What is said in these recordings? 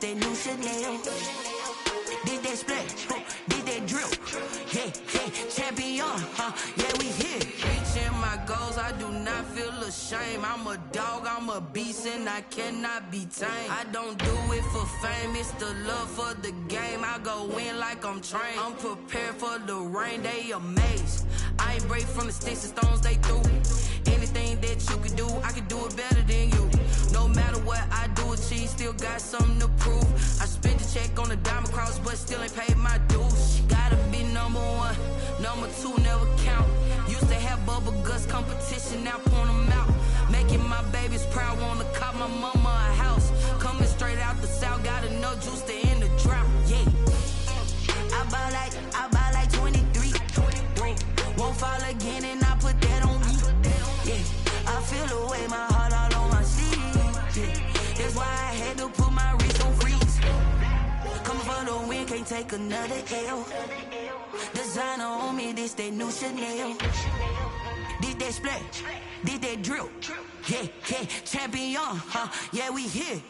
That new Chanel, did that splash, did that drip, yeah, champion, yeah, we here. Reaching my goals, I do not feel ashamed. I'm a dog, I'm a beast, and I cannot be tamed. I don't do it for fame, it's the love for the game. I go in like I'm trained. I'm prepared for the rain, they amazed. I ain't break from the sticks and stones they threw. Anything that you can do, I can do it better than you. No matter what I do, achieve, still got something to prove. I spent the check on the diamond cross, but still ain't paid my dues. Gotta be number one, number two never count. Used to have bubble guts competition, now point them out. Making my babies proud, wanna cop my mama a house. Coming straight out the south, got enough juice to end the drought. Yeah, I buy like 23. Won't fall again, and I put that on me. Yeah, I feel the way, my heart all on my sleeve. Yeah, that's why I had to put my wrist on freeze. Coming for the win, can't take another L. Designer on me, this that new Chanel. Did that splash, did that drip, yeah, champion, yeah, we here.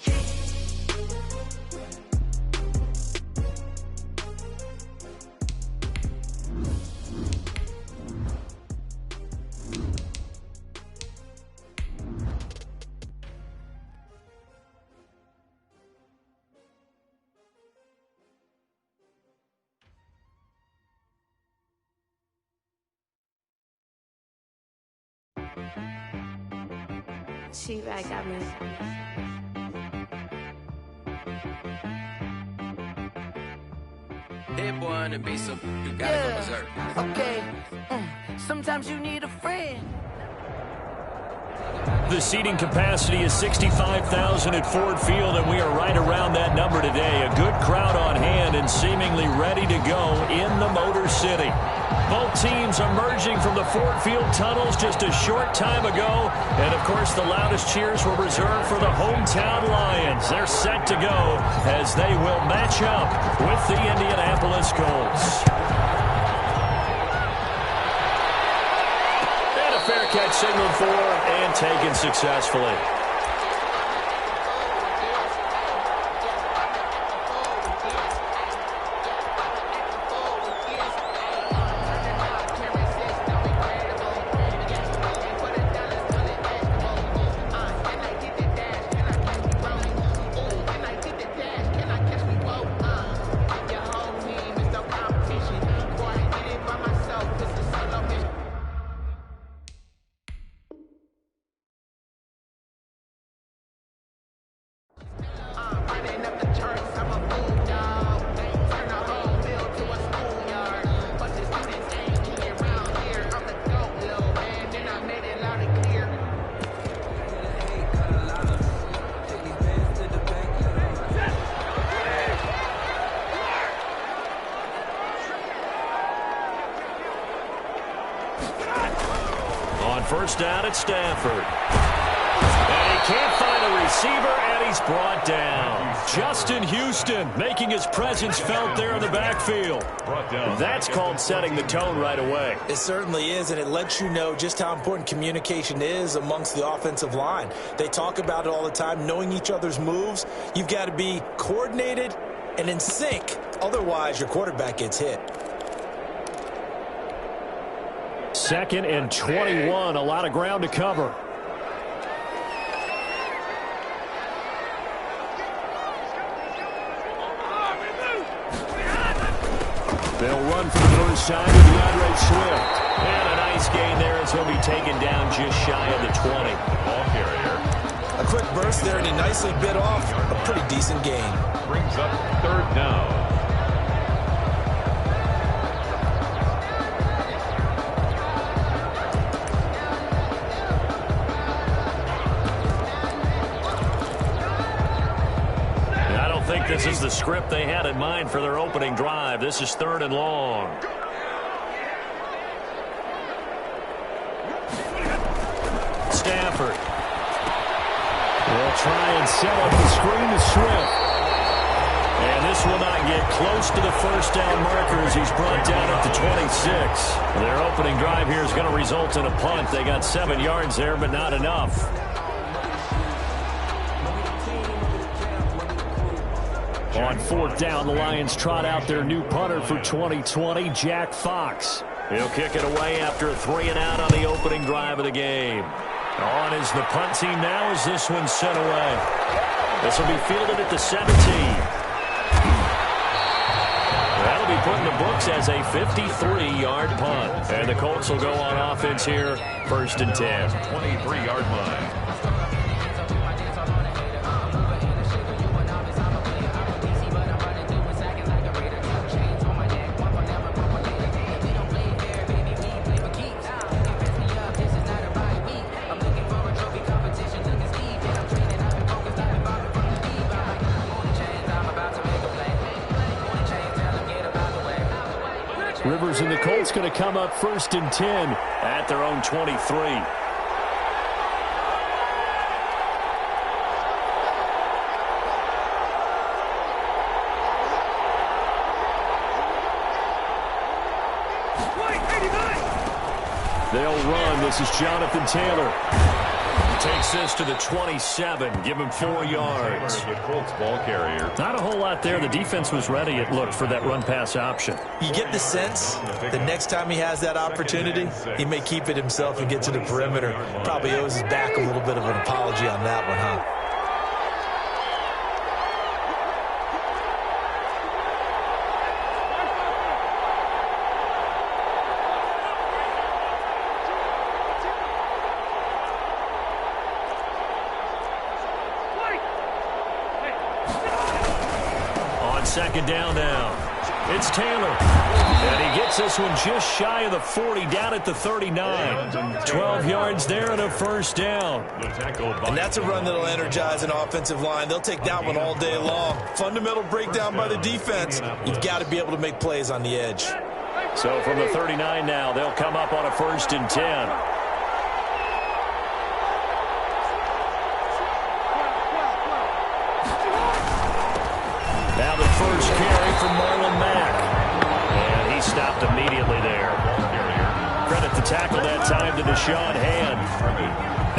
She right got me. Hit boy on the beat, so you gotta go berserk. Okay, sometimes you need a friend. The seating capacity is 65,000 at Ford Field, and we are right around that number today. A good crowd on hand and seemingly ready to go in the Motor City. Both teams emerging from the Ford Field tunnels just a short time ago. And, of course, the loudest cheers were reserved for the hometown Lions. They're set to go as they will match up with the Indianapolis Colts. And a fair catch signaled for and taken successfully. First down at Stanford. And he can't find a receiver, and he's brought down. Justin Houston making his presence felt there in the backfield. That's called setting the tone right away. It certainly is, and it lets you know just how important communication is amongst the offensive line. They talk about it all the time, knowing each other's moves. You've got to be coordinated and in sync. Otherwise, your quarterback gets hit. 2nd and 21, a lot of ground to cover. They'll run for the first time with DeAndre Swift. And a nice gain there as he'll be taken down just shy of the 20. Ball carrier. A quick burst there, and he nicely bit off a pretty decent gain. Brings up 3rd down. This is the script they had in mind for their opening drive. This is 3rd and long. Stafford. They'll try and set up the screen to Swift. And this will not get close to the first down marker as he's brought down at the 26. Their opening drive here is going to result in a punt. They got 7 yards there, but not enough. On fourth down, the Lions trot out their new punter for 2020, Jack Fox. He'll kick it away after a 3-and-out on the opening drive of the game. On is the punt team now as this one's sent away. This will be fielded at the 17. That'll be put in the books as a 53-yard punt. And the Colts will go on offense here, 1st and 10. 23-yard line. Rivers and the Colts going to come up 1st and 10 at their own 23. They'll run. This is Jonathan Taylor. Takes this to the 27. Give him 4 yards. The Colts ball carrier. Not a whole lot there. The defense was ready, it looked, for that run-pass option. You get the sense the next time he has that opportunity, he may keep it himself and get to the perimeter. Probably owes his back a little bit of an apology on that one, huh? Second down now. It's Taylor. And he gets this one just shy of the 40, down at the 39. 12 yards there and a 1st down. And that's a run that'll energize an offensive line. They'll take that one all day long. Fundamental breakdown by the defense. You've got to be able to make plays on the edge. So from the 39 now, they'll come up on a 1st and 10. Now the first carry from Marlon Mack. And he stopped immediately there. Credit the tackle that time to Deshaun Hand.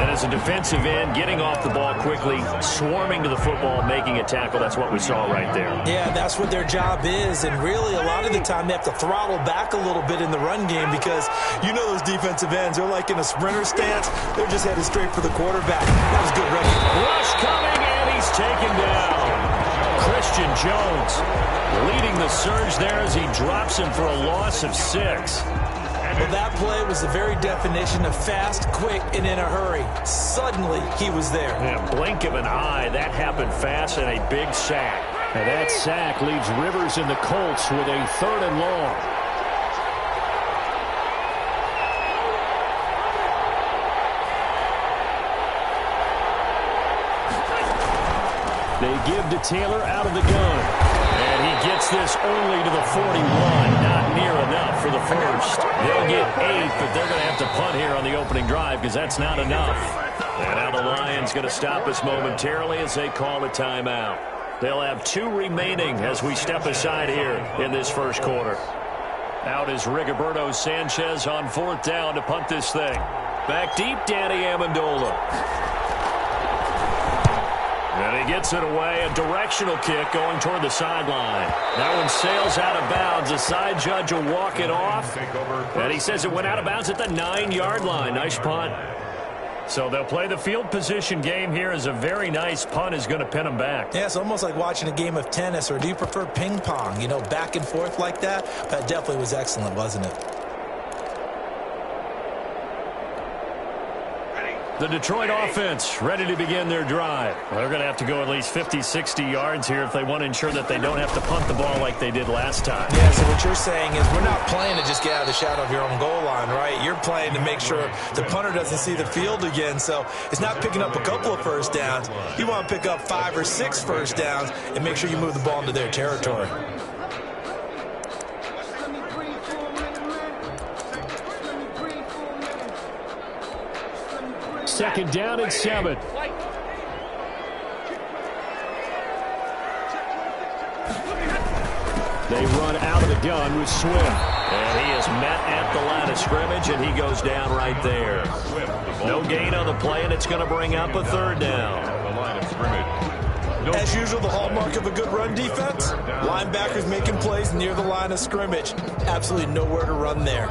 And as a defensive end, getting off the ball quickly, swarming to the football, making a tackle, that's what we saw right there. Yeah, that's what their job is. And really, a lot of the time, they have to throttle back a little bit in the run game because you know those defensive ends, they're like in a sprinter stance. They're just headed straight for the quarterback. That was good running. Rush coming, and he's taken down. Christian Jones leading the surge there as he drops him for a loss of 6. Well, that play was the very definition of fast, quick, and in a hurry. Suddenly, he was there. In a blink of an eye, that happened fast and a big sack. And that sack leaves Rivers and the Colts with a 3rd and long. They give to Taylor out of the gun. And he gets this only to the 41. Not near enough for the first. They'll get 8, but they're going to have to punt here on the opening drive because that's not enough. And now the Lions going to stop us momentarily as they call a timeout. They'll have 2 remaining as we step aside here in this first quarter. Out is Rigoberto Sanchez on 4th down to punt this thing. Back deep, Danny Amendola. And he gets it away. A directional kick going toward the sideline. That one sails out of bounds. The side judge will walk it off. And he says it went out of bounds at the 9-yard line. Nice punt. So they'll play the field position game here as a very nice punt is going to pin them back. Yeah, it's almost like watching a game of tennis, or do you prefer ping pong? You know, back and forth like that? That definitely was excellent, wasn't it? The Detroit offense ready to begin their drive. They're going to have to go at least 50, 60 yards here if they want to ensure that they don't have to punt the ball like they did last time. Yeah, so what you're saying is we're not playing to just get out of the shadow of your own goal line, right? You're playing to make sure the punter doesn't see the field again. So it's not picking up a couple of first downs. You want to pick up 5 or 6 first downs and make sure you move the ball into their territory. Second down and 7. They run out of the gun with Swift. And he is met at the line of scrimmage, and he goes down right there. No gain on the play, and it's going to bring up a 3rd down. The line of scrimmage. As usual, the hallmark of a good run defense, linebackers making plays near the line of scrimmage. Absolutely nowhere to run there.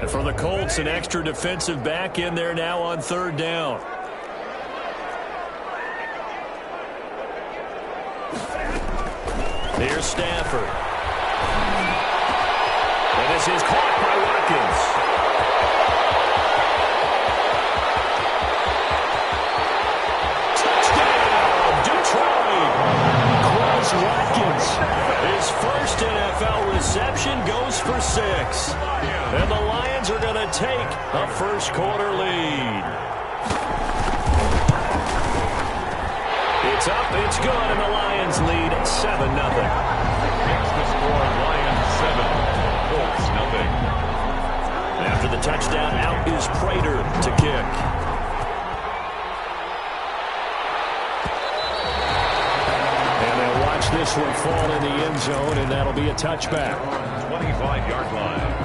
And for the Colts, an extra defensive back in there now on third down. Here's Stafford. And this is caught by Watkins. Touchdown, Detroit. Chris Watkins. His first NFL reception goes for 6. And the Lions are going to take a first quarter lead. It's up, it's good, and the Lions lead 7-0. Makes the score Lions 7, Colts 0. After the touchdown, out is Prater to kick. And they'll watch this one fall in the end zone, and that'll be a touchback. 25-yard line.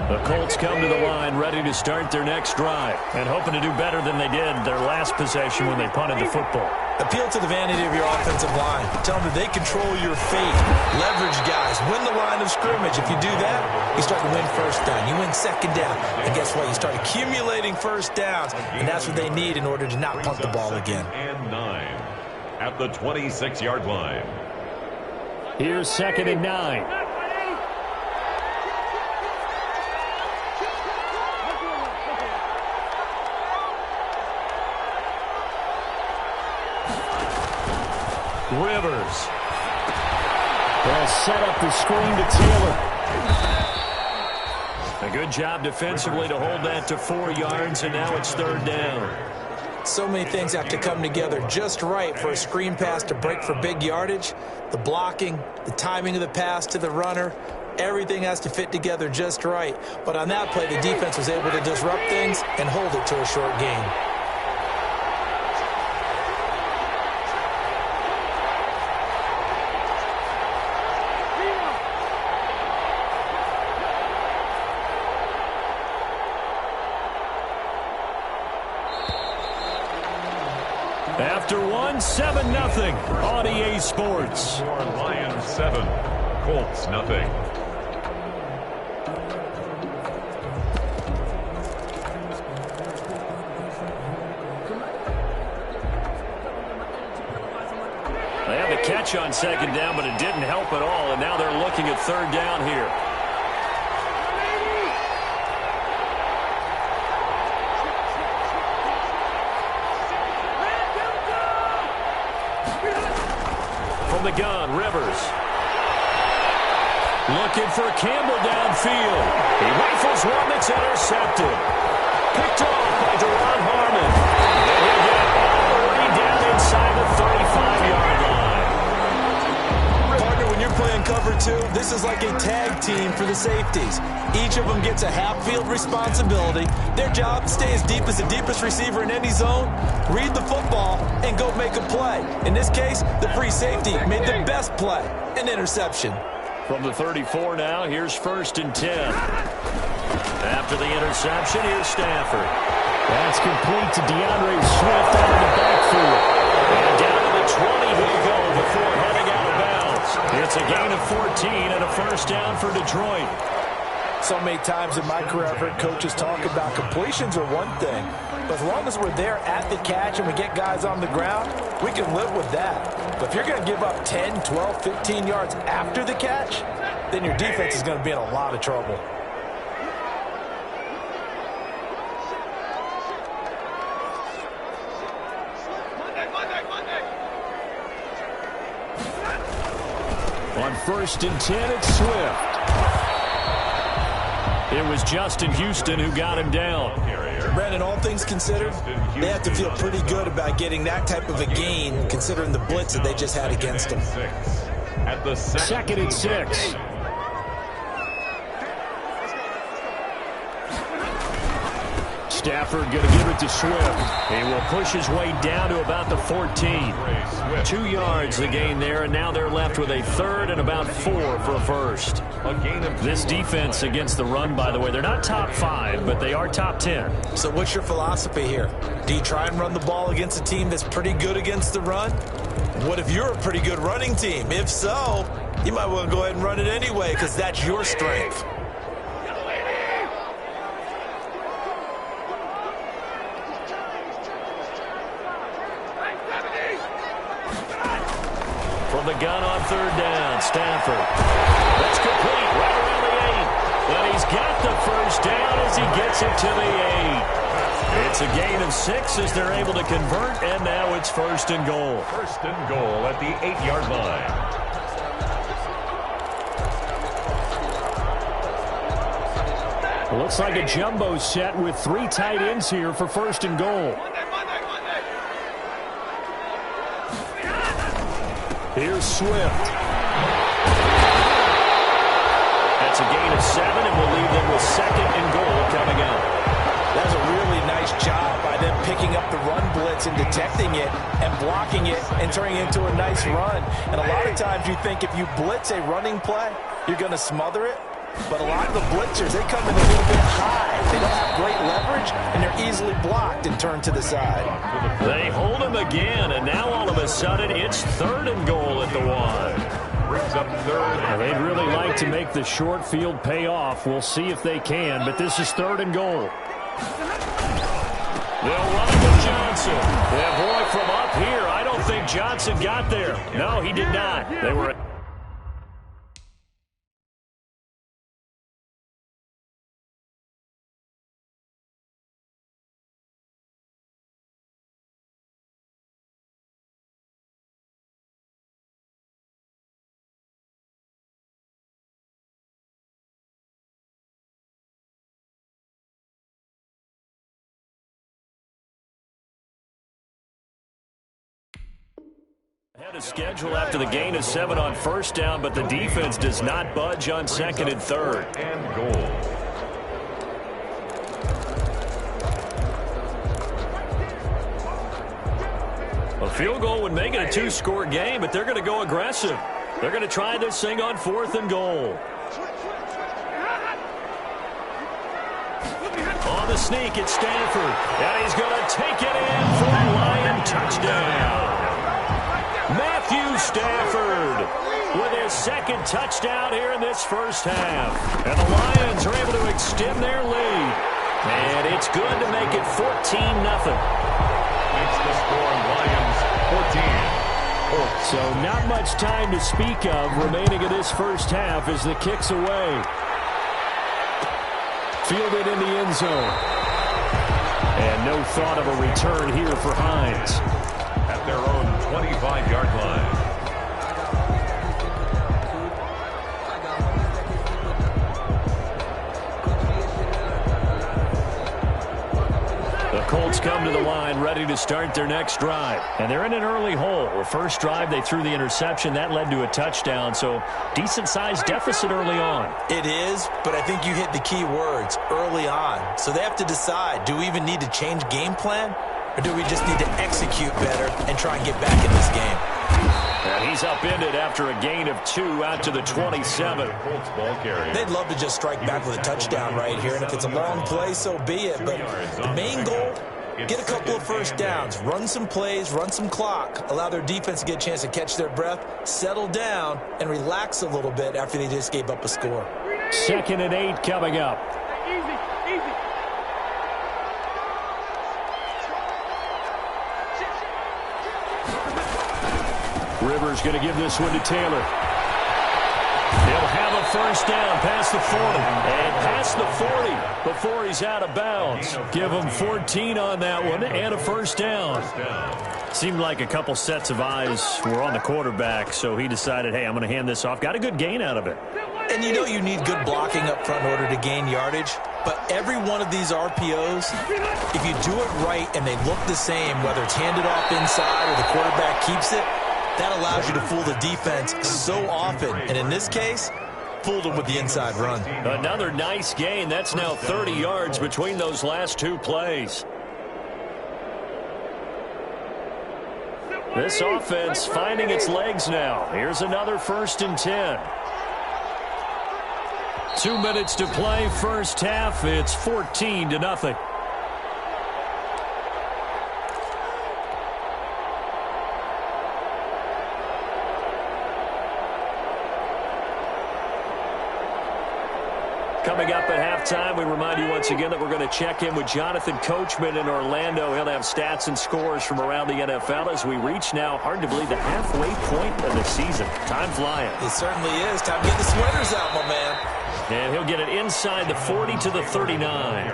The Colts come to the line ready to start their next drive and hoping to do better than they did their last possession when they punted the football. Appeal to the vanity of your offensive line. Tell them that they control your fate. Leverage guys. Win the line of scrimmage. If you do that, you start to win first down. You win second down. And guess what? You start accumulating first downs. And that's what they need in order to not punt the ball again. And 9 at the 26-yard line. Here's 2nd and 9. Rivers. They'll set up the screen to Taylor. A good job defensively to hold that to 4 yards, and now it's 3rd down. So many things have to come together just right for a screen pass to break for big yardage. The blocking, the timing of the pass to the runner, everything has to fit together just right. But on that play, the defense was able to disrupt things and hold it to a short gain. After one, 7-0 on EA Sports. For Lions 7, Colts 0. They had the catch on 2nd down, but it didn't help at all, and now they're looking at 3rd down here. From the gun, Rivers. Looking for Campbell downfield. He rifles one that's intercepted. Picked off by Deron Harmon. And he'll get it all the way down inside the 35-yard line. Partner, when you're playing cover 2, this is like a tag team for the safeties. Each of them gets a half-field responsibility. Their job, stay as deep as the deepest receiver in any zone, read the football, and go make a play. In this case, the free safety made the best play, an interception. From the 34 now, here's 1st and 10. After the interception, here's Stafford. That's complete to DeAndre Swift out of the backfield. And down to the 20 he'll go before heading out of bounds. It's a gain of 14 and a first down for Detroit. So many times in my career, I've heard coaches talk about completions are one thing. But as long as we're there at the catch and we get guys on the ground, we can live with that. But if you're going to give up 10, 12, 15 yards after the catch, then your defense is going to be in a lot of trouble. On 1st and 10, it's Swift. It was Justin Houston who got him down. Brandon, all things considered, they have to feel pretty good about getting that type of a gain, considering the blitz that they just had against them. At the 2nd and 6. Stafford going to give it to Swift. He will push his way down to about the 14. 2 yards the gain there, and now they're left with a third and about 4 for a first. This defense against the run, by the way, they're not top 5, but they are top 10. So what's your philosophy here? Do you try and run the ball against a team that's pretty good against the run? What if you're a pretty good running team? If so, you might want to go ahead and run it anyway because that's your strength. From the gun on third down, Stafford. That's complete right around the 8. And he's got the first down as he gets it to the 8. It's a gain of 6 as they're able to convert, and now it's first and goal. First and goal at the 8-yard line. Looks like a jumbo set with 3 tight ends here for first and goal. Here's Swift. That's a gain of 7, and we'll leave them with second and goal coming up. That was a really nice job by them picking up the run blitz and detecting it and blocking it and turning it into a nice run. And a lot of times you think if you blitz a running play, you're going to smother it. But a lot of the blitzers, they come in a little bit high. They don't have great leverage, and they're easily blocked and turned to the side. They hold him again, and now all of a sudden it's third and goal at the 1. Brings up third. Well, they'd really like to make the short field pay off. We'll see if they can, but this is third and goal. They'll run it with Johnson. Yeah, boy, from up here, I don't think Johnson got there. No, he did not. They were... Ahead of schedule after the gain of 7 on first down, but the defense does not budge on second and third. And goal. A field goal would make it a 2-score game, but they're going to go aggressive. They're going to try this thing on fourth and goal. On the sneak, it's Stafford. And he's going to take it in for a Lion touchdown. Matthew Stafford with his second touchdown here in this first half. And the Lions are able to extend their lead. And it's good to make it 14-0. It's the score, Lions 14. So not much time to speak of remaining in this first half as the kick's away. Fielded in the end zone. And no thought of a return here for Hines. At their own 25-yard line. The Colts come to the line ready to start their next drive. And they're in an early hole. The first drive, they threw the interception. That led to a touchdown, so decent-sized deficit early on. It is, but I think you hit the key words, early on. So they have to decide, do we even need to change game plan? Or do we just need to execute better and try and get back in this game? And he's upended after a gain of 2 out to the 27. Colts ball carrier. They'd love to just strike back with a touchdown right here, and if it's a long play, so be it. But the main goal, get a couple of first downs, run some plays, run some clock, allow their defense to get a chance to catch their breath, settle down, and relax a little bit after they just gave up a score. 2nd and 8 coming up. Rivers going to give this one to Taylor. He'll have a first down past the 40. And past the 40 before he's out of bounds. Give him 14 on that one and a first down. Seemed like a couple sets of eyes were on the quarterback, so he decided, hey, I'm going to hand this off. Got a good gain out of it. And you know you need good blocking up front in order to gain yardage. But every one of these RPOs, if you do it right and they look the same, whether it's handed off inside or the quarterback keeps it, that allows you to fool the defense so often. And in this case, fooled him with the inside run. Another nice gain. That's now 30 yards between those last two plays. This offense finding its legs now. Here's another 1st and 10. 2 minutes to play, first half. It's 14-0. Coming up at halftime, we remind you once again that we're going to check in with Jonathan Coachman in Orlando. He'll have stats and scores from around the NFL as we reach now, hard to believe, the halfway point of the season. Time flying. It certainly is. Time to get the sweaters out, my man. And he'll get it inside the 40 to the 39.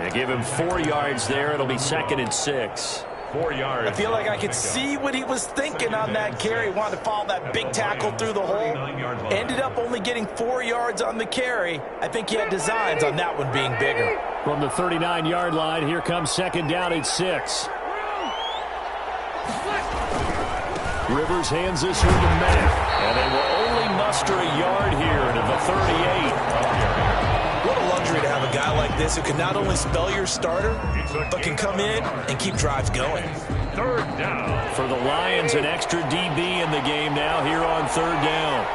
And give him 4 yards there. It'll be 2nd and 6. 4 yards. I feel like I could see what he was thinking on that carry. Wanted to follow that big tackle through the hole. Ended up only getting 4 yards on the carry. I think he had designs on that one being bigger. From the 39-yard line, here comes 2nd down at 6. Rivers hands this one to Matt. And they will only muster a yard here to the 38. What a luxury to have a guy like this who can not only spell your starter, but can come in and keep drives going. 3rd down. For the Lions, an extra DB in the game now here on 3rd down.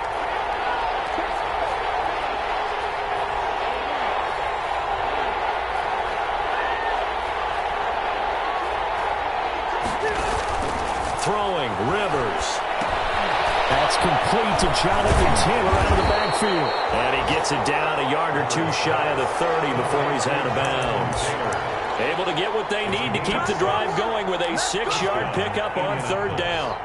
Throwing, Rivers. That's complete to Jonathan Taylor out of the backfield. And he gets it down a yard or 2 shy of the 30 before he's out of bounds. Able to get what they need to keep the drive going with a 6-yard pickup on 3rd down.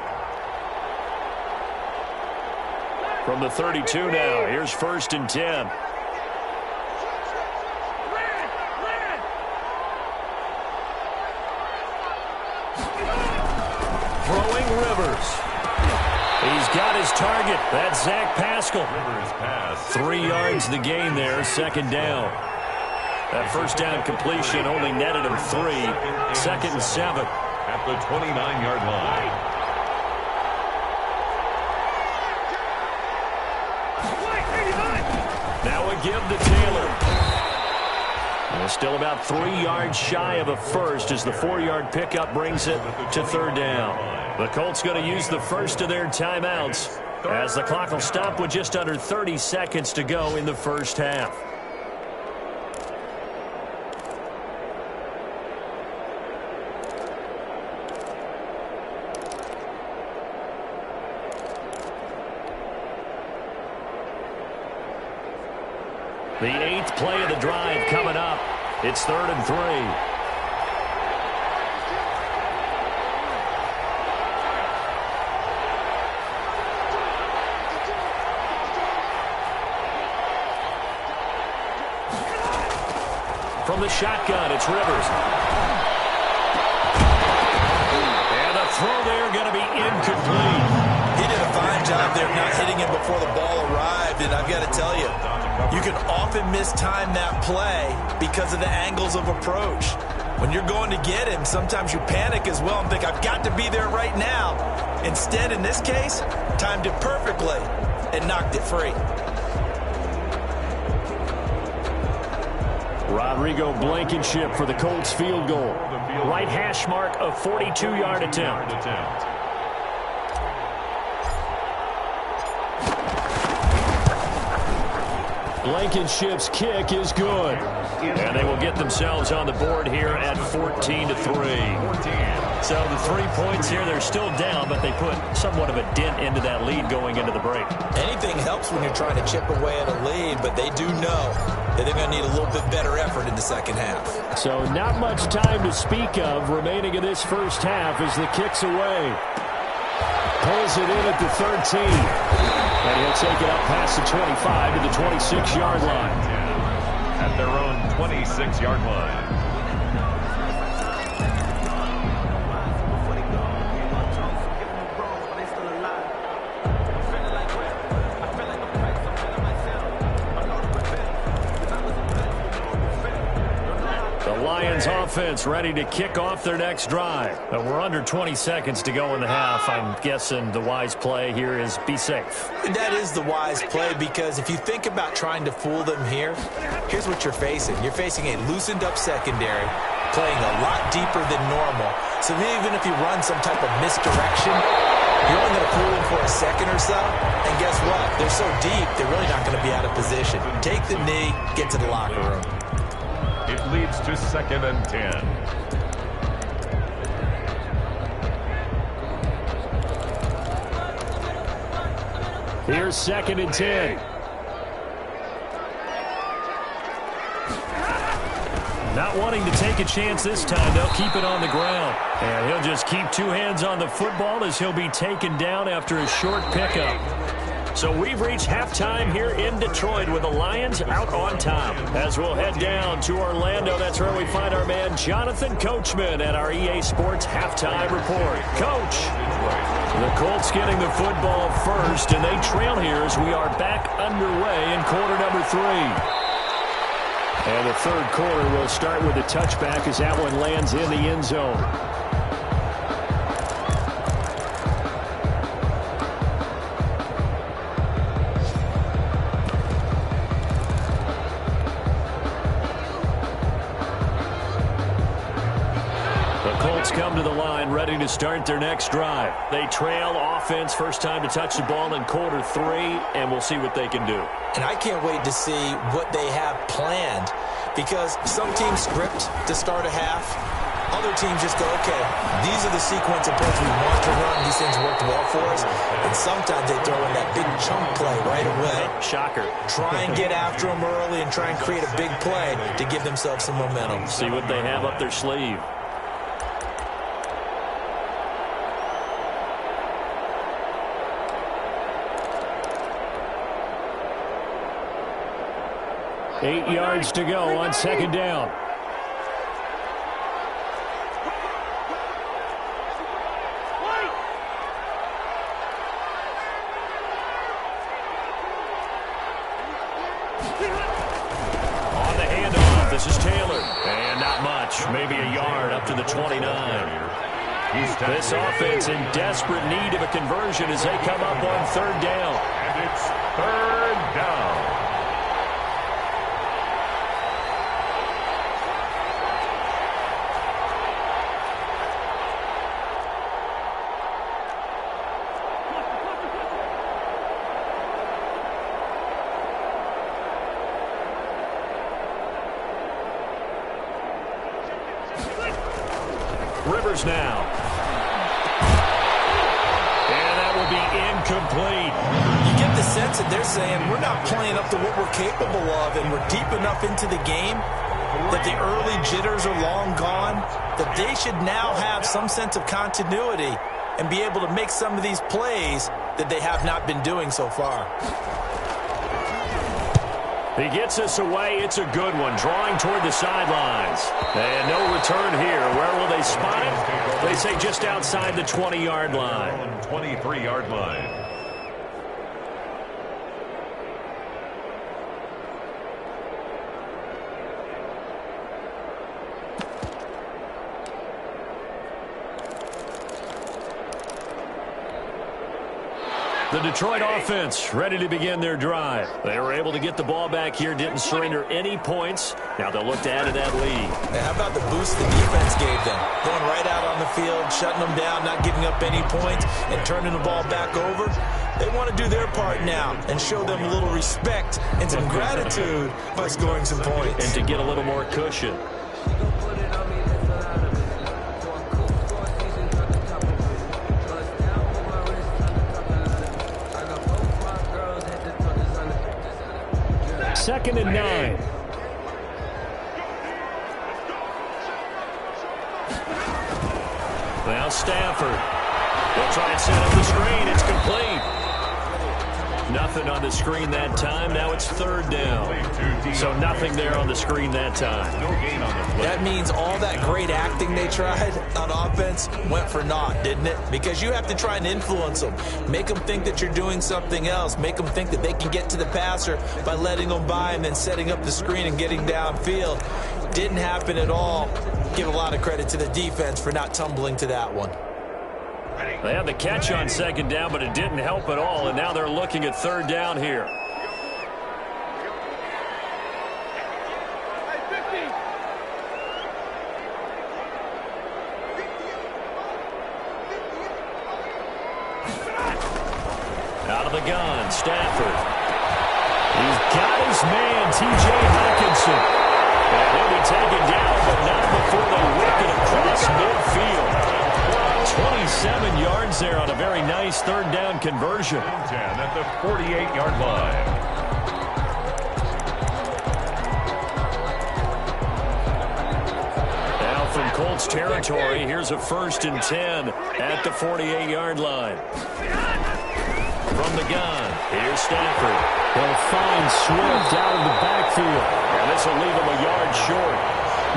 From the 32 now, here's 1st and 10. Throwing, Rivers. He's got his target. That's Zach Pascal. 3 yards the gain there, 2nd down. That 1st down completion only netted him 3. 2nd and 7. At the 29-yard line. Now a give to Taylor. And still about 3 yards shy of a first as the 4-yard pickup brings it to 3rd down. The Colts going to use the first of their timeouts as the clock will stop with just under 30 seconds to go in the first half. The 8th play of the drive coming up. It's 3rd and 3. From the shotgun, it's Rivers. And the throw there going to be incomplete. He did a fine job there not hitting him before the ball arrived, and I've got to tell you, you can often mistime that play because of the angles of approach. When you're going to get him, sometimes you panic as well and think, I've got to be there right now. Instead, in this case, timed it perfectly and knocked it free. Rodrigo Blankenship for the Colts field goal. Right hash mark, a 42-yard attempt. Blankenship's kick is good. And they will get themselves on the board here at 14-3. So the 3 points here, they're still down, but they put somewhat of a dent into that lead going into the break. Anything helps when you're trying to chip away at a lead, but they do know that they're going to need a little bit better effort in the second half. So not much time to speak of remaining in this first half as the kick's away. Pulls it in at the 13. And he'll take it up past the 25 to the 26-yard line. At their own 26-yard line. offense ready to kick off their next drive. We're under 20 seconds to go in the half. I'm guessing the wise play here is be safe. That is the wise play, because if you think about trying to fool them here, here's what you're facing. You're facing a loosened up secondary, playing a lot deeper than normal. So even if you run some type of misdirection, you're only going to fool them for a second or so. And guess what? They're so deep, they're really not going to be out of position. Take the knee, get to the locker room. It leads to 2nd and 10. Here's 2nd and 10. Not wanting to take a chance this time, they'll keep it on the ground. And he'll just keep two hands on the football as he'll be taken down after a short pickup. So we've reached halftime here in Detroit with the Lions out on top. As we'll head down to Orlando, that's where we find our man Jonathan Coachman at our EA Sports Halftime Report. Coach, the Colts getting the football first, and they trail here as we are back underway in quarter number 3. And the third quarter will start with a touchback as that one lands in the end zone. Come to the line, ready to start their next drive. They trail offense, first time to touch the ball in quarter 3, and we'll see what they can do. And I can't wait to see what they have planned, because some teams script to start a half. Other teams just go, okay, these are the sequence of plays we want to run. These things worked well for us. And sometimes they throw in that big chunk play right away. Shocker. Try and get after them early and try and create a big play to give themselves some momentum. See what they have up their sleeve. Eight yards to go on 2nd down. On the handoff, this is Taylor. And not much, maybe a yard up to the 29. This offense in desperate need of a conversion as they come up on 3rd down. And it's 3rd down. Rivers now. And that will be incomplete. You get the sense that they're saying we're not playing up to what we're capable of, and we're deep enough into the game that the early jitters are long gone, that they should now have some sense of continuity and be able to make some of these plays that they have not been doing so far. He gets us away. It's a good one. Drawing toward the sidelines. And no return here. Where will they spot it? They say just outside the 20-yard line. 23-yard line. The Detroit offense ready to begin their drive. They were able to get the ball back here, didn't surrender any points. Now they'll look to add to that lead. Now, how about the boost the defense gave them? Going right out on the field, shutting them down, not giving up any points, and turning the ball back over. They want to do their part now and show them a little respect and some gratitude by scoring some points. And to get a little more cushion. Second and 9. Now Stafford. They'll try and set up the screen. It's complete. Nothing on the screen that time. Now it's third down. So nothing there on the screen that time. No gain on the play. That means all that great acting they tried on offense went for naught, didn't it? Because you have to try and influence them. Make them think that you're doing something else. Make them think that they can get to the passer by letting them by and then setting up the screen and getting downfield. Didn't happen at all. Give a lot of credit to the defense for not tumbling to that one. They had the catch on second down, but it didn't help at all, and now they're looking at third down here. Out of the gun, Stafford. He's got his man, T.J. Hawkinson. And he'll be taken down, but not before they whip it across midfield. 27 yards there on a very nice third down conversion. 10 at the 48-yard line. Now from Colts territory, here's a 1st and 10 at the 48-yard line. From the gun, here's Stafford. They'll find Swift out of the backfield. And this will leave him a yard short.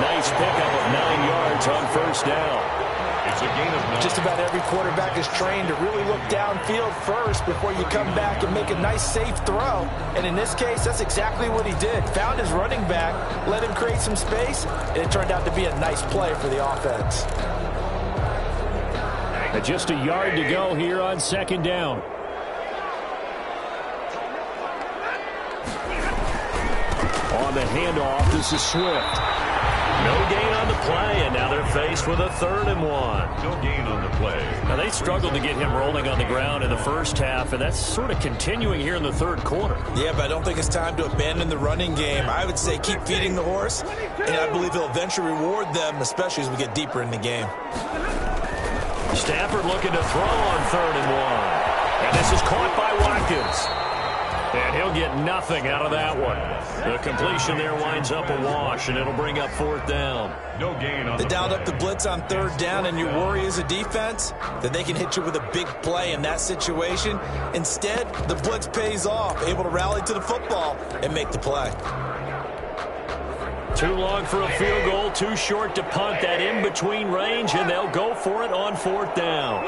Nice pickup of 9 yards on 1st down. It's a gain of 9. Just about every quarterback is trained to really look downfield first before you come back and make a nice, safe throw. And in this case, that's exactly what he did. Found his running back, let him create some space, and it turned out to be a nice play for the offense. Just a yard to go here on 2nd down. On the handoff, this is Swift. No gain on the play, and now they're faced with a 3rd and 1. No gain on the play. Now, they struggled to get him rolling on the ground in the first half, and that's sort of continuing here in the 3rd quarter. Yeah, but I don't think it's time to abandon the running game. I would say keep feeding the horse, and I believe he'll eventually reward them, especially as we get deeper in the game. Stafford looking to throw on 3rd and 1. And this is caught by Watkins. And he'll get nothing out of that one. The completion there winds up a wash, and it'll bring up 4th down. No gain on the play. They dialed up the blitz on 3rd down, and you worry as a defense that they can hit you with a big play in that situation. Instead, the blitz pays off, able to rally to the football and make the play. Too long for a field goal, too short to punt that in-between range, and they'll go for it on 4th down.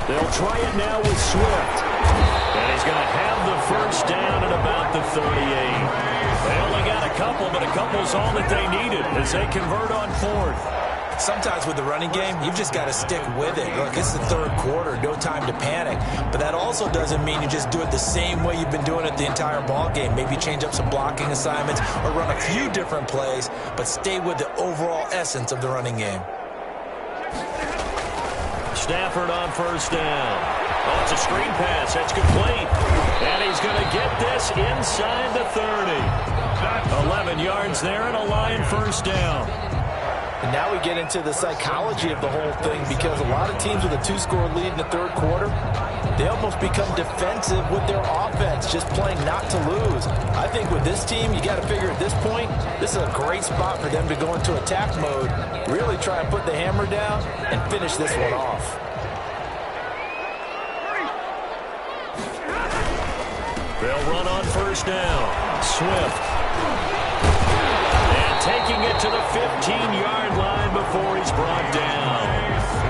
They'll try it now with Swift. And he's going to have the 1st down at about the 38. They only got a couple, but a couple's all that they needed as they convert on 4th. Sometimes with the running game, you've just got to stick with it. Look, it's the 3rd quarter, no time to panic. But that also doesn't mean you just do it the same way you've been doing it the entire ball game. Maybe change up some blocking assignments or run a few different plays, but stay with the overall essence of the running game. Stafford on 1st down. Oh, it's a screen pass. That's complete. And he's going to get this inside the 30. 11 yards there and a line 1st down. And now we get into the psychology of the whole thing, because a lot of teams with a 2-score lead in the 3rd quarter, they almost become defensive with their offense, just playing not to lose. I think with this team, you got to figure at this point, this is a great spot for them to go into attack mode, really try and put the hammer down and finish this one off. They'll run on 1st down. Swift. And taking it to the 15-yard line before he's brought down.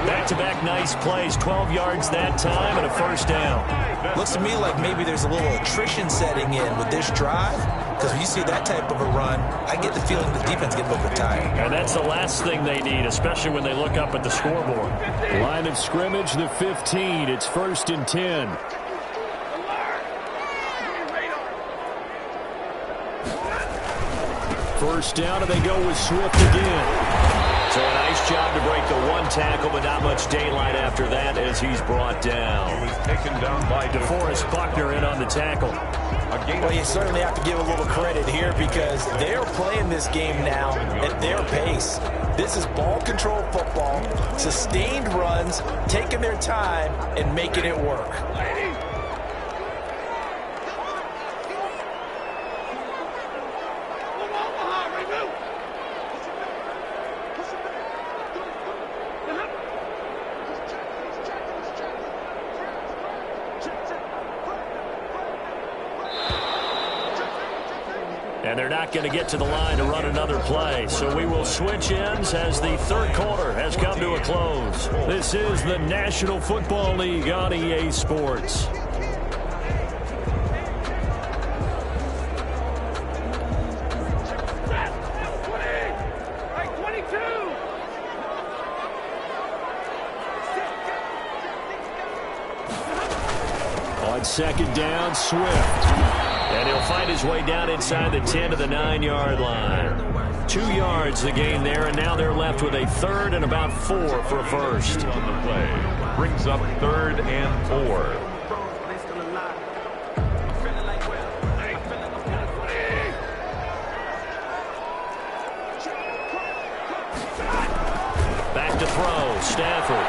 Back-to-back nice plays, 12 yards that time and a 1st down. Looks to me like maybe there's a little attrition setting in with this drive, because when you see that type of a run, I get the feeling the defense gets a little bit tired. And that's the last thing they need, especially when they look up at the scoreboard. Line of scrimmage, the 15. It's 1st and 10. First down, and they go with Swift again. So a nice job to break the 1 tackle, but not much daylight after that as he's brought down. He was taken down by DeForest Buckner in on the tackle. Well, you certainly have to give a little credit here, because they're playing this game now at their pace. This is ball control football, sustained runs, taking their time and making it work. And they're not going to get to the line to run another play. So we will switch ends as the third quarter has come to a close. This is the National Football League on EA Sports. On second down, Swift. And he'll find his way down inside the 10 to the 9-yard line. 2 yards the gain there, and now they're left with a third and about 4 for a first. On the play. Brings up 3rd and 4. Back to throw, Stafford.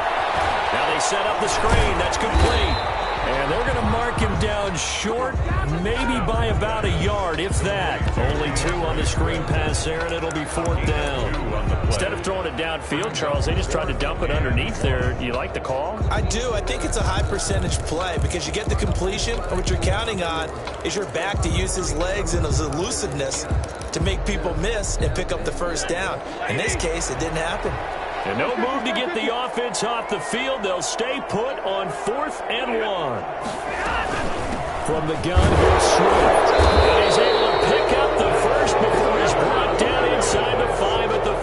Now they set up the screen. That's complete. And they're going to mark him down short, maybe by about a yard, if that. Only 2 on the screen pass there, and it'll be 4th down. Instead of throwing it downfield, Charles, they just tried to dump it underneath there. Do you like the call? I do. I think it's a high percentage play because you get the completion, and what you're counting on is your back to use his legs and his elusiveness to make people miss and pick up the first down. In this case, it didn't happen. And no move to get the offense off the field. They'll stay put on 4th and 1. From the gun, here's Swift. And he's able to pick up the first before he's brought down inside the 5 at the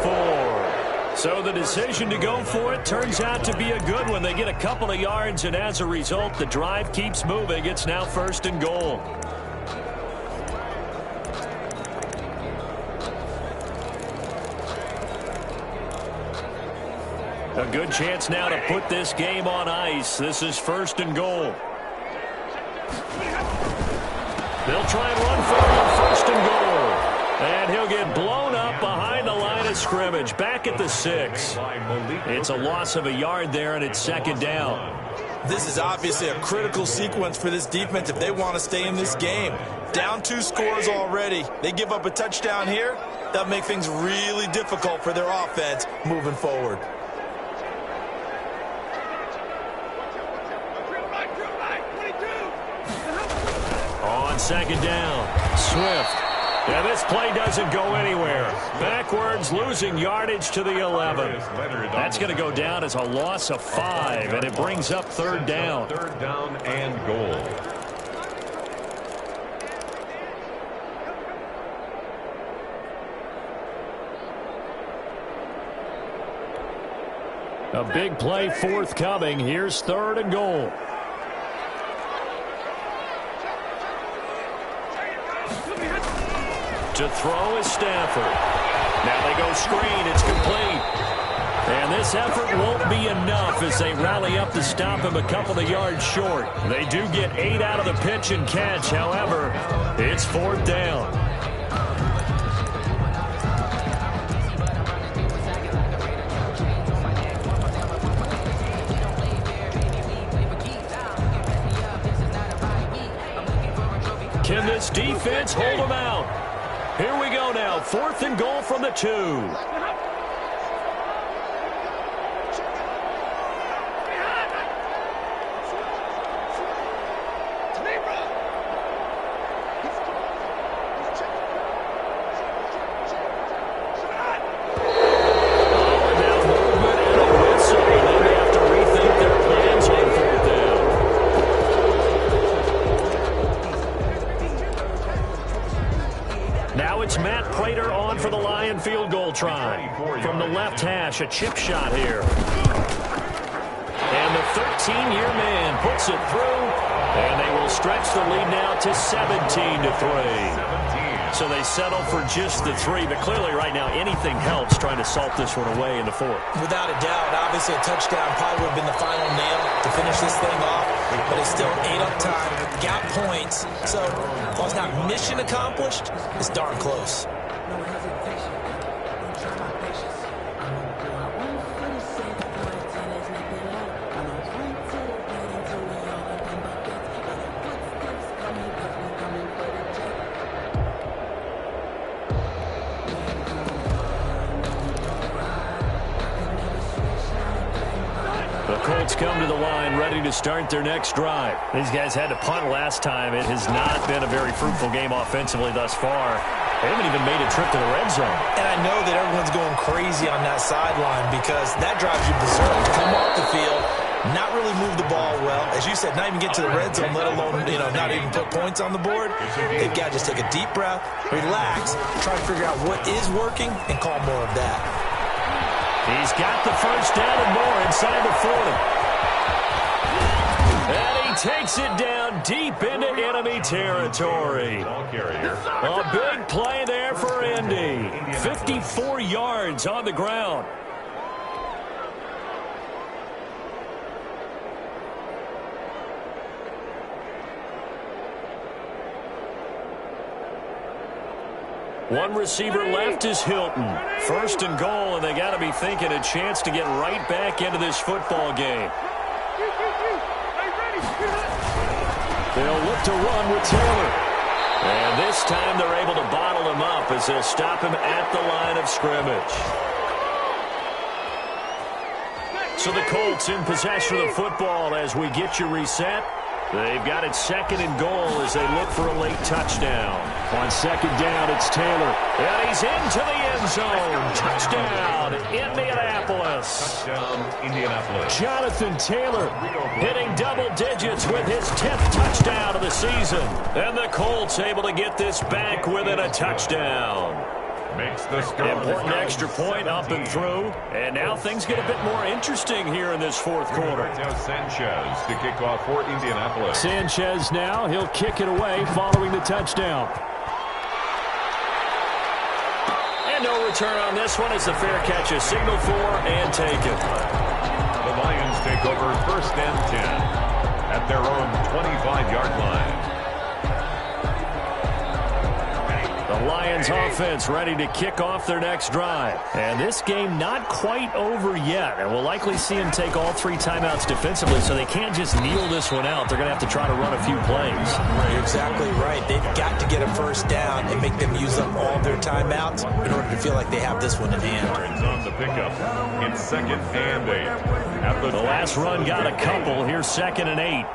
4. So the decision to go for it turns out to be a good one. They get a couple of yards, and as a result, the drive keeps moving. It's now 1st and goal. A good chance now to put this game on ice. This is 1st and goal. They'll try and run for it on 1st and goal. And he'll get blown up behind the line of scrimmage. Back at the 6. It's a loss of a yard there, and it's 2nd down. This is obviously a critical sequence for this defense if they want to stay in this game. Down 2 scores already. They give up a touchdown here. That'll make things really difficult for their offense moving forward. On 2nd down, Swift. Yeah, this play doesn't go anywhere. Backwards, losing yardage to the 11. That's going to go down as a loss of 5, and it brings up 3rd down. 3rd down and goal. A big play forthcoming. Here's 3rd and goal. To throw is Stafford. Now they go screen. It's complete. And this effort won't be enough as they rally up to stop him a couple of yards short. They do get 8 out of the pitch and catch. However, it's 4th down. Can this defense hold them out? Here we go now. 4th and goal from the 2. Field goal try from the left hash, a chip shot here. And the 13-year man puts it through, and they will stretch the lead now to 17-3. So they settle for just the 3, but clearly right now anything helps trying to salt this one away in the 4th. Without a doubt, obviously a touchdown probably would have been the final nail to finish this thing off, but it's still 8 up time, got points. So while it's not mission accomplished, it's darn close. Colts come to the line ready to start their next drive. These guys had to punt last time. It has not been a very fruitful game offensively thus far. They haven't even made a trip to the red zone. And I know that everyone's going crazy on that sideline because that drives you berserk. Come off the field, not really move the ball well. As you said, not even get to the red zone, let alone, not even put points on the board. They've got to just take a deep breath, relax, try to figure out what is working, and call more of that. He's got the first down and more inside the 40. And he takes it down deep into enemy territory. A big play there for Indy. 54 yards on the ground. One receiver left is Hilton. First and goal, and they got to be thinking a chance to get right back into this football game. They'll look to run with Taylor. And this time they're able to bottle him up as they'll stop him at the line of scrimmage. So the Colts in possession of the football as we get you reset. They've got it second and goal as they look for a late touchdown. On second down, it's Taylor. And he's into the end zone. Touchdown, Indianapolis. Touchdown, Indianapolis. Jonathan Taylor hitting double digits with his 10th touchdown of the season. And the Colts able to get this back within a touchdown. Makes the score. Important extra point up and through. And now things get a bit more interesting here in this fourth quarter. Sanchez to kick off for Indianapolis. Sanchez now, he'll kick it away following the touchdown. And no return on this one. It's a fair catch, a signal for and take it. The Lions take over first and 10 at their own 25-yard line. The Lions offense ready to kick off their next drive. And this game not quite over yet. And we'll likely see them take all three timeouts defensively, so they can't just kneel this one out. They're going to have to try to run a few plays. You're exactly right. They've got to get a first down and make them use up all their timeouts in order to feel like they have this one in hand. Brings on the pickup. It's second and 8. At The last run got a couple. Here's second and 8.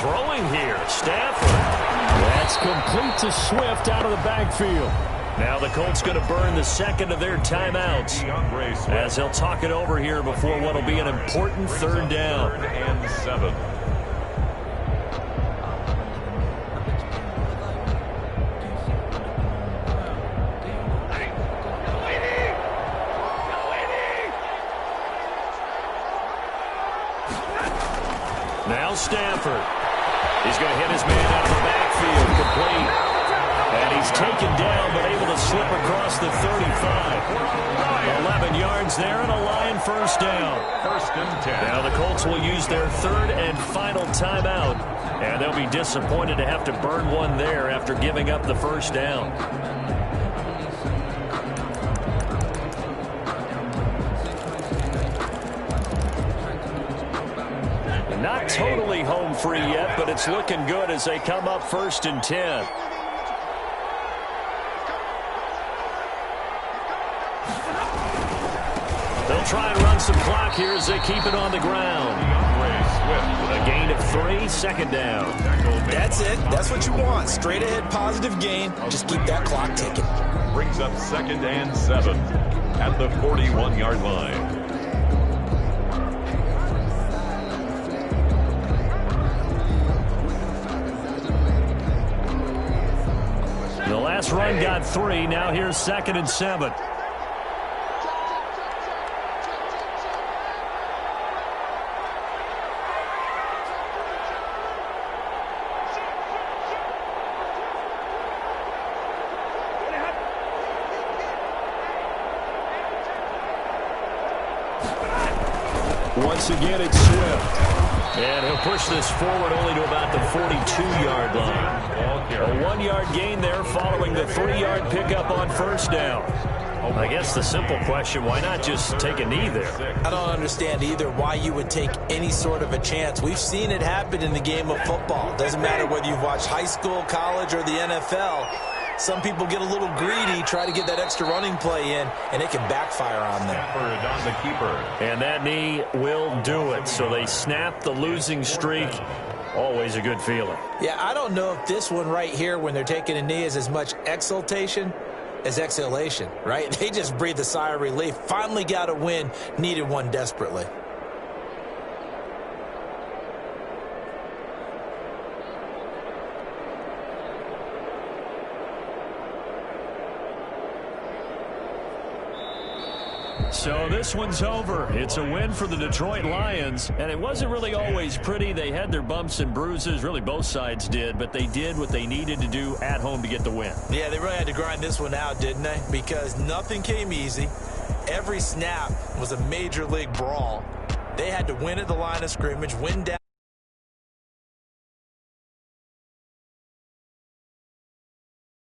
Throwing here, Stafford. That's complete to Swift out of the backfield. Now the Colts going to burn the second of their timeouts as they'll talk it over here before what will be an important third down. Third and 7. Now Stafford. He's going to hit his man out of the backfield, complete. And he's taken down, but able to slip across the 35. 11 yards there and a Lion first down. First and 10. Now the Colts will use their third and final timeout. And they'll be disappointed to have to burn one there after giving up the first down. Not totally home free yet, but it's looking good as they come up first and 10. They'll try and run some clock here as they keep it on the ground. A gain of 3, second down. That's it. That's what you want. Straight ahead positive gain. Just keep that clock ticking. Brings up second and 7 at the 41-yard line. The last run got 3. Now here's second and 7. Once again, it's Swift. And he'll push this forward only to about the 42-yard line. A 1-yard gain there following the 3-yard pickup on first down. I guess the simple question, why not just take a knee there? I don't understand either why you would take any sort of a chance. We've seen it happen in the game of football. Doesn't matter whether you've watched high school, college, or the NFL. Some people get a little greedy, try to get that extra running play in, and it can backfire on them. On the keeper. And that knee will do it. So they snap the losing streak Always a good feeling. Yeah, I don't know if this one right here, when they're taking a knee, is as much exultation as exhalation, right? They just breathe a sigh of relief. Finally got a win, needed one desperately. So this one's over. It's a win for the Detroit Lions, and it wasn't really always pretty. They had their bumps and bruises. Really, both sides did, but they did what they needed to do at home to get the win. Yeah, they really had to grind this one out, didn't they? Because nothing came easy. Every snap was a major league brawl. They had to win at the line of scrimmage, win down.